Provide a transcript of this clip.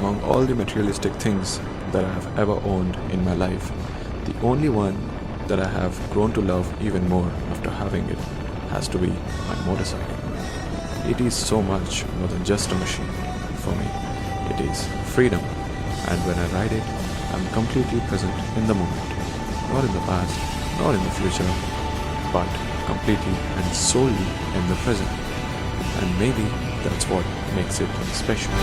among all the materialistic things that I have ever owned in my life, the only one that I have grown to love even more after having it has to be my motorcycle. It is so much more than just a machine for me. It is freedom, and when I ride it, I'm completely present in the moment, not in the past, not in the future, but completely and solely in the present. And maybe that's what makes it special.